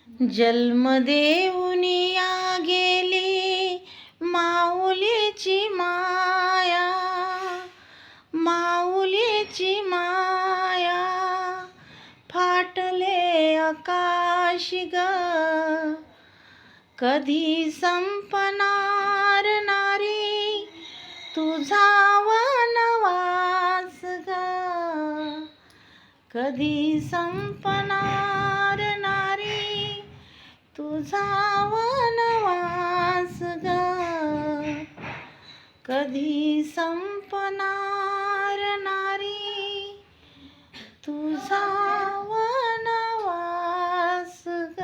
जन्म देऊनिया गेली माऊलीची माया, माऊलीची माया. फाटले आकाश ग, कधी संपणार नारी तुझा वनवास ग, कधी संपणार नारी तुझा वनवास ग, कधी संपणार नारी तुझा वनवास ग.